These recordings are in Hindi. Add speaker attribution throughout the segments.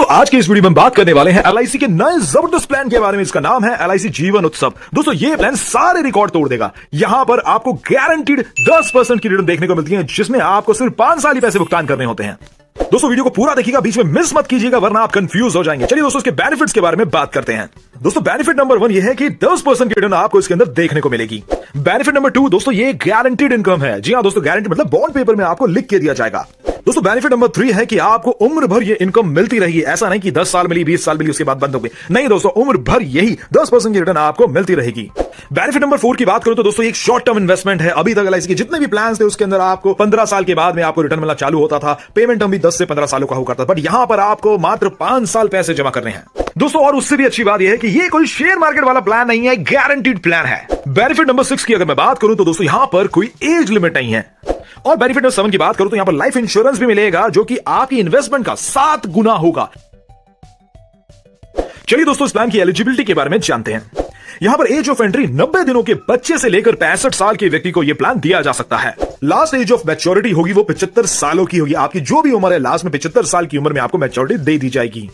Speaker 1: दोस्तों आज की इस वीडियो में हम बात करने वाले हैं एलआईसी के नए जबरदस्त प्लान के बारे में। इसका नाम है एलआईसी जीवन उत्सव। दोस्तों ये प्लान सारे रिकॉर्ड तोड़ देगा। यहां पर आपको गारंटीड 10% की रिटर्न देखने को मिलती है, जिसमें आपको सिर्फ 5 साल ही पैसे भुगतान करने होते हैं। दोस्तों वीडियो को पूरा देखिएगा, बीच में मिस मत कीजिएगा वरना आप कंफ्यूज हो जाएंगे। चलिए दोस्तों इसके बेनिफिट्स के बारे में बात करते हैं। दोस्तों बेनिफिट नंबर 1 ये है कि 10% की रिटर्न आपको इसके अंदर देखने को मिलेगी। बेनिफिट नंबर 2 दोस्तों ये गारंटीड इनकम है। जी हां दोस्तों, गारंटी मतलब बॉन्ड पेपर में आपको लिख के दिया जाएगा। दोस्तों बेनिफिट नंबर 3 है कि आपको उम्र भर ये इनकम मिलती रहेगी। ऐसा नहीं कि 10 साल मिली, 20 साल मिली, उसके बाद बंद हो गई। नहीं दोस्तों, उम्र भर यही 10% की रिटर्न आपको मिलती रहेगी। बेनिफिट नंबर 4 की बात करूं तो दोस्तों एक शॉर्ट टर्म इन्वेस्टमेंट है। अभी तक एलआईसी के जितने भी प्लान्स थे उसके अंदर आपको 15 साल के बाद में आपको रिटर्न मिलना चालू होता था। पेमेंट टर्म भी 10 से 15 सालों का हुआ करता था, बट यहां पर आपको मात्र 5 साल पैसे जमा करने हैं दोस्तों। और उससे भी अच्छी बात यह है कि ये कोई शेयर मार्केट वाला प्लान नहीं है, गारंटीड प्लान है। बेनिफिट नंबर 6 की अगर मैं बात करूं तो दोस्तों यहां पर कोई एज लिमिट नहीं है। और बेनिफिट नंबर 7 की बात करूं तो यहां पर लाइफ इंश्योरेंस भी मिलेगा, जो कि आपकी इन्वेस्टमेंट का 7 गुना होगा। चलिए दोस्तों इस प्लान की एलिजिबिलिटी के बारे में जानते हैं। यहां पर एज ऑफ एंट्री 90 दिनों के बच्चे से लेकर 65 साल के व्यक्ति को यह प्लान दिया जा सकता है। लास्ट एज ऑफ मैच्योरिटी होगी वो 75 सालों की होगी। आपकी जो भी उम्र है लास्ट में 75 साल की उम्र में आपको मैच्योरिटी दे दी जाएगी।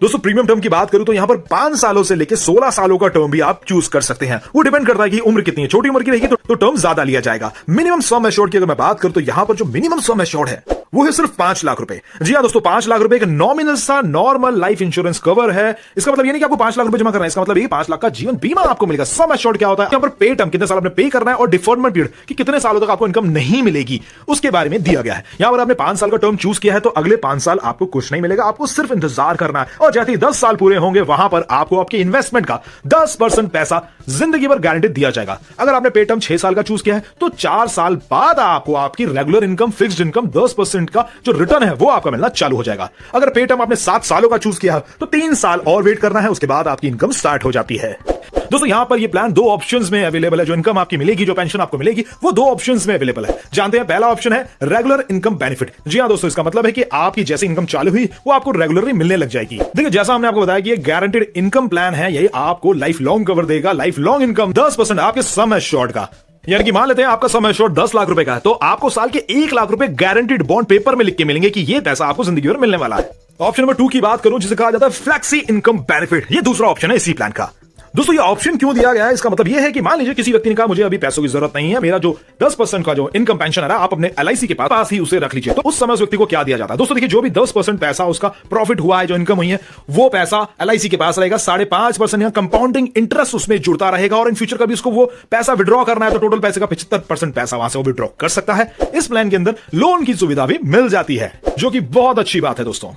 Speaker 1: दोस्तों प्रीमियम टर्म की बात करूं तो यहां पर 5 सालों से लेकर 16 सालों का टर्म भी आप चूज कर सकते हैं। वो डिपेंड करता है कि उम्र कितनी है। छोटी उम्र की रहेगी तो टर्म ज्यादा लिया जाएगा। मिनिमम सम एश्योर्ड की अगर मैं बात करूं तो यहां पर जो मिनिमम सम एश्योर्ड है वो है सिर्फ 5 लाख रुपए। जी हां दोस्तों, 5 लाख रुपए एक नॉमिनल सा नॉर्मल लाइफ इंश्योरेंस कवर है। इसका मतलब ये नहीं कि आपको 5 लाख रुपए जमा करना है, इसका मतलब ये 5 लाख का जीवन बीमा आपको मिलेगा। सम एश्योर्ड क्या होता है, यहां पर पे टर्म कितने साल आपने पे करना है और डिफर्मेंट पीरियड कि कितने सालों तक आपको इनकम नहीं मिलेगी उसके बारे में दिया गया है। यहां पर आपने 5 साल का टर्म चूज किया है तो अगले 5 साल आपको कुछ नहीं मिलेगा, आपको सिर्फ इंतजार करना है। और जैसे ही 10 साल पूरे होंगे वहां पर आपको आपके इन्वेस्टमेंट का 10% पैसा जिंदगी भर गारंटी दिया जाएगा। अगर आपने पे टर्म 6 साल का चूज किया है तो 4 साल बाद आपको आपकी रेगुलर इनकम, फिक्स्ड इनकम 10% का जो रिटर्न है वो आपका मिलना चालू हो जाएगा। अगर पे टर्म आपने 7 सालों का चूज किया है तो 3 साल और वेट करना है, उसके बाद आपकी इनकम स्टार्ट हो जाती है। दोस्तों यहां पर ये प्लान 2 ऑप्शंस में अवेलेबल है। जो इनकम आपकी मिलेगी, जो पेंशन आपको मिलेगी, वो 2 ऑप्शंस में अवेलेबल है। जानते हैं, पहला ऑप्शन है रेगुलर इनकम बेनिफिट। जी हां दोस्तों, इसका मतलब है कि आपकी जैसी इनकम चालू हुई वो आपको रेगुलरली मिलने लग जाएगी। देखिए जैसा हमने आपको बताया कि ये गारंटीड इनकम प्लान है, यही आपको लाइफ लॉन्ग कवर देगा। लाइफ लॉन्ग इनकम 10% आपके सम एश्योर्ड का, यानी कि मान लेते हैं आपका सम एश्योर्ड 10 लाख रुपए का है तो आपको साल के 1 लाख रुपए गारंटीड बॉन्ड पेपर में लिख के मिलेंगे कि ये पैसा आपको जिंदगी भर मिलने वाला है। ऑप्शन नंबर 2 की बात करूं जिसे कहा जाता है फ्लेक्सी इनकम बेनिफिट, ये दूसरा ऑप्शन है इसी प्लान का। दोस्तों ये ऑप्शन क्यों दिया गया है, इसका मतलब ये है कि मान लीजिए किसी व्यक्ति ने कहा मुझे अभी पैसों की जरूरत नहीं है, मेरा जो 10% का जो इनकम पेंशन है आप अपने एलआईसी के पास ही उसे रख लीजिए। तो उस समय उस व्यक्ति को क्या दिया जाता है दोस्तों, देखिए जो भी 10% पैसा उसका प्रॉफिट हुआ है, जो इनकम हुई है, वो पैसा एलआईसी के पास रहेगा। 5.5% कंपाउंडिंग इंटरेस्ट उसमें जुड़ता रहेगा और इन फ्यूचर कभी उसको वो पैसा विड्रॉ करना है तो टोटल पैसे का 75% पैसा वहां से वो विड्रॉ कर सकता है। इस प्लान के अंदर लोन की सुविधा भी मिल जाती है, जो कि बहुत अच्छी बात है। दोस्तों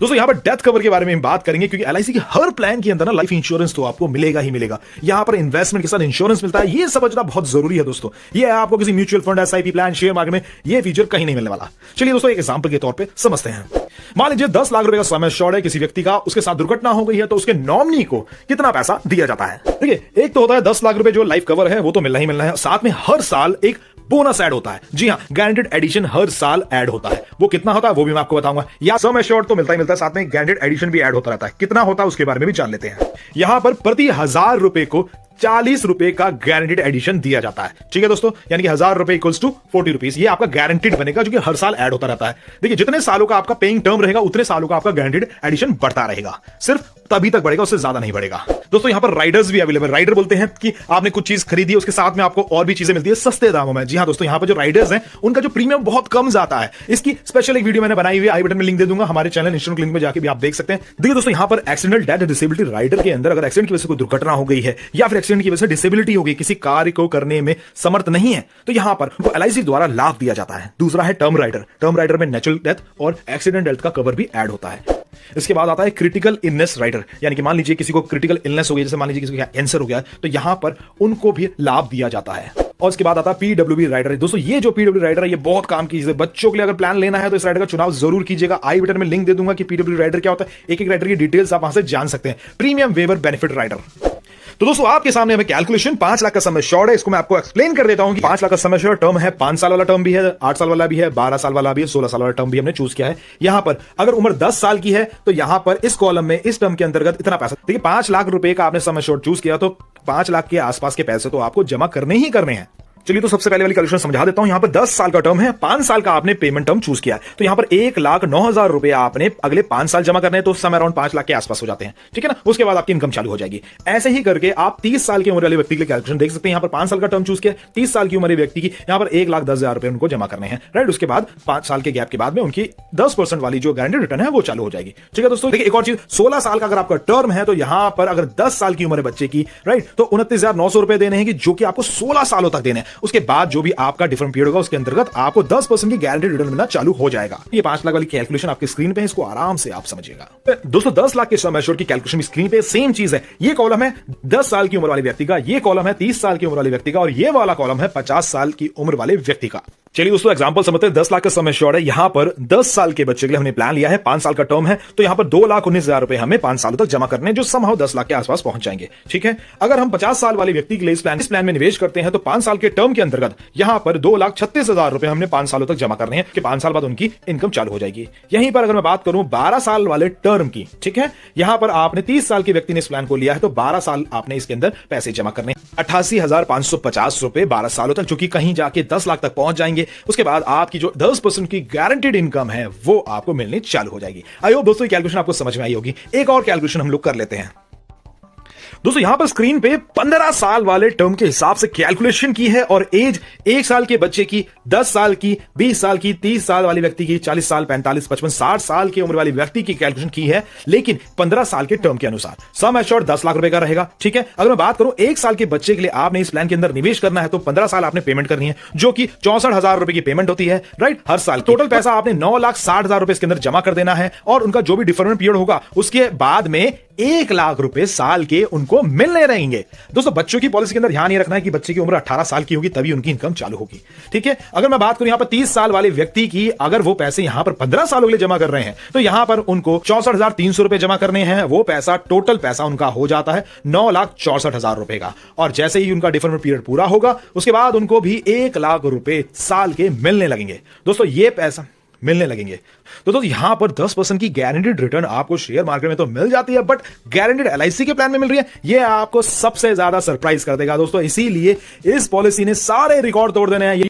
Speaker 1: यहां पर डेथ कवर के बारे में हम बात करेंगे, क्योंकि एलआईसी के हर प्लान के अंदर ना लाइफ इंश्योरेंस तो आपको मिलेगा ही मिलेगा। यहां पर इन्वेस्टमेंट के साथ इंश्योरेंस मिलता है, ये समझना बहुत जरूरी है दोस्तों। ये आपको किसी mutual fund, SIP plan, share market में ये फीचर कहीं नहीं मिलने वाला। चलिए दोस्तों एक एग्जांपल के तौर पे समझते हैं। मान लीजिए 10 लाख रुपए का सम एश्योर्ड है किसी व्यक्ति का, उसके साथ दुर्घटना हो गई है तो उसके नॉमिनी को कितना पैसा दिया जाता है। देखिए एक तो होता है 10 लाख रुपए जो लाइफ कवर है वो तो मिलना ही मिलना है, साथ में हर साल एक बोनस ऐड होता है। जी हां, गारंटीड एडिशन हर साल ऐड होता है। वो कितना होता है वो भी मैं आपको बताऊंगा। या सम एश्योर्ड तो मिलता ही मिलता है, साथ में गारंटीड एडिशन भी ऐड होता रहता है। कितना होता है उसके बारे में भी जान लेते हैं। यहां पर प्रति 1000 रुपए को 40 रुपए का गारंटीड एडिशन दिया जाता है। ठीक है दोस्तों, यानी कि 1000 रुपए इक्वल्स टू 40 रुपीज। ये आपका गारंटीड बनेगा जो कि हर साल ऐड होता रहता है। देखिए जितने सालों का आपका पेइंग टर्म रहेगा उतने सालों का आपका गारंटीड एडिशन बढ़ता रहेगा, सिर्फ तभी तक बढ़ेगा, उससे ज्यादा नहीं बढ़ेगा। दोस्तों यहां पर राइडर्स भी अवेलेबल। राइडर बोलते हैं कि आपने कुछ चीज खरीदी है उसके साथ में आपको और भी चीजें मिलती है सस्ते दामों में। जी हां दोस्तों, यहां पर जो राइडर्स हैं उनका जो प्रीमियम बहुत कम जाता है। इसकी स्पेशल एक वीडियो मैंने बनाई हुई है, आई बटन में लिंक दे दूंगा, हमारे चैनल इंस्टाग्राम लिंक में जाकर भी आप देख सकते हैं। देखिए दोस्तों यहां पर एक्सीडेंटल डेथ डिसेबिलिटी राइडर के अंदर अगर एक्सीडेंट की वजह से कोई दुर्घटना हो गई है या फिर एक्सीडेंट की वजह से डिसेबिलिटी हो गई, किसी कार्य को करने में समर्थ नहीं है, तो यहां पर उनको एलआईसी द्वारा लाभ दिया जाता है। दूसरा है टर्म राइडर। टर्म राइडर में नेचुरल डेथ और एक्सीडेंट डेथ का कवर भी ऐड होता है। इसके बाद आता है क्रिटिकल इलनेस राइडर, यानी कि मान लीजिए किसी को क्रिटिकल इलनेस हो गया, जैसे मान लीजिए किसी को कैंसर हो गया, तो यहां पर उनको भी लाभ दिया जाता है। और इसके बाद आता है पीडब्ल्यूबी राइडर। दोस्तों ये जो पीडब्ल्यू राइडर है ये बहुत काम की चीज है। बच्चों के लिए अगर प्लान लेना है तो इस राइडर का चुनाव जरूर कीजिएगा। आई बटन में लिंक दे दूंगा कि पीडब्ल्यू राइडर क्या होता है, एक एक राइडर की डिटेल्स आप वहां से जान सकते हैं। Premium waiver benefit rider. तो दोस्तों आपके सामने हमें कैलकुलेशन 5 लाख का सम एश्योर्ड है, इसको मैं आपको एक्सप्लेन कर देता हूं कि 5 लाख का सम एश्योर्ड टर्म है। 5 साल वाला टर्म भी है, 8 साल वाला भी है, 12 साल वाला भी है, 16 साल वाला टर्म भी हमने चूज किया है। यहां पर अगर उम्र 10 साल की है तो यहां पर इस कॉलम में इस टर्म के अंतर्गत इतना पैसा, देखिए 5 लाख रुपए का आपने सम एश्योर्ड चूज किया तो 5 लाख के आसपास के पैसे तो आपको जमा करने ही करने हैं। चलिए तो सबसे पहले वाली कैलकुलेशन समझा देता हूं। यहां पर 10 साल का टर्म है, 5 साल का आपने पेमेंट टर्म चूज किया है, तो यहां पर 1,09,000 रुपए आपने अगले 5 साल जमा करने हैं, तो समय अराउंड 5 लाख के आसपास हो जाते हैं, ठीक है ना। उसके बाद आपकी इनकम चालू हो जाएगी। ऐसे ही करके आप 30 साल की उम्र वाले व्यक्ति के लिए कैलकुलेशन देख सकते हैं। यहां पर 5 साल का टर्म चूज किया, 30 साल की उम्र व्यक्ति की यहां पर 1,10,000 रुपए उनको जमा करने हैं, राइट। उसके बाद 5 साल के गैप के बाद में उनकी 10% वाली जो गारंटी रिटर्न है वो चालू हो जाएगी, ठीक है दोस्तों। देखिए एक और चीज, 16 साल का अगर आपका टर्म है तो यहां पर अगर 10 साल की उम्र है बच्चे की, राइट, तो 29,900 रुपए देने हैं कि जो कि आपको 16 सालों तक देने हैं। उसके बाद जो भी आपका डिफरेंट पीरियड होगा उसके अंतर्गत आपको 10% की गारंटी रिटर्न मिलना चालू हो जाएगा। ये 5 लाख वाली कैलकुलेशन आपकी स्क्रीन पे है, इसको आराम से आप समझिएगा। दोस्तों 10 लाख के सम एश्योर्ड की कैलकुलेशन स्क्रीन पे सेम चीज है। ये कॉलम है 10 साल की उम्र वाले व्यक्ति का, ये कॉलम है 30 साल की उम्र वाले व्यक्ति का, और ये वाला कॉलम है 50 साल की उम्र वाले व्यक्ति का। चलिए दोस्तों एग्जांपल समझते हैं। 10 लाख का सम एश्योर्ड है, यहां पर 10 साल के बच्चे के लिए हमने प्लान लिया है, 5 साल का टर्म है, तो यहां पर 2,19,000 रुपए हमें 5 सालों तक जमा करने, जो समहाउ 10 लाख के आसपास पहुंच जाएंगे, ठीक है। अगर हम 50 साल वाले व्यक्ति के लिए इस प्लान में निवेश करते हैं तो 5 साल के टर्म के अंतर्गत यहां पर 2,36,000 रुपए हमने 5 सालों तक जमा करने हैं कि 5 साल बाद उनकी इनकम चालू हो जाएगी। यहीं पर अगर मैं बात करूं 12 साल वाले टर्म की, ठीक है, यहां पर आपने 30 साल के व्यक्ति ने इस प्लान को लिया है तो 12 साल आपने इसके अंदर पैसे जमा करने, 88,550 रुपए 12 सालों तक, जो कि कहीं जाके 10 लाख तक पहुंच जाएंगे। उसके बाद आपकी जो 10% की गारंटीड इनकम है वो आपको मिलनी चालू हो जाएगी। आई होप दोस्तों ये कैलकुलेशन आपको समझ में आई होगी। एक और कैलकुलेशन हम लोग कर लेते हैं। दोस्तों यहां पर स्क्रीन पे 15 साल वाले टर्म के हिसाब से कैलकुलेशन की है, और एज 1 साल के बच्चे की, 10 साल की, 20 साल की, 30 साल वाले व्यक्ति की, 40 साल, 45, 55, 60 साल की उम्र वाले व्यक्ति की कैलकुलेशन की है, लेकिन 15 साल के टर्म के अनुसार। सम एश्योर्ड 10 लाख रुपए का रहेगा, ठीक है। अगर मैं बात करूं 1 साल के बच्चे के लिए आपने इस प्लान के अंदर निवेश करना है तो 15 साल आपने पेमेंट करनी है, जो कि 64,000 रुपए की पेमेंट होती है, राइट, हर साल। टोटल पैसा आपने 9,60,000 रुपए इसके अंदर जमा कर देना है, और उनका जो भी डिफरेंट पीरियड होगा उसके बाद में 1 लाख रुपए साल के उनको मिलने रहेंगे। दोस्तों बच्चों की पॉलिसी के अंदर ध्यान ये रखना है कि बच्चे की उम्र 18 साल की होगी तभी उनकी इनकम चालू होगी, ठीक है। अगर मैं बात करूं यहां पर 30 साल वाले व्यक्ति की, अगर वो पैसे यहां पर 15 सालों के लिए जमा कर रहे हैं तो यहां पर उनको 64,300 रुपए जमा करने हैं। वो पैसा, टोटल पैसा उनका हो जाता है 9,64,000 रुपए का, और जैसे ही उनका डिफरेंट पीरियड पूरा होगा उसके बाद उनको भी 1 लाख रुपए साल के मिलने लगेंगे। दोस्तों ये पैसा मिलने लगेंगे। तो दोस्तों यहां पर 10% की गारंटीड रिटर्न आपको शेयर मार्केट में तो मिल जाती है, बट गारंटीड एलआईसी के प्लान में मिल रही है, यह आपको सबसे ज्यादा सरप्राइज कर देगा दोस्तों। इसीलिए इस पॉलिसी ने सारे रिकॉर्ड तोड़ देने हैं।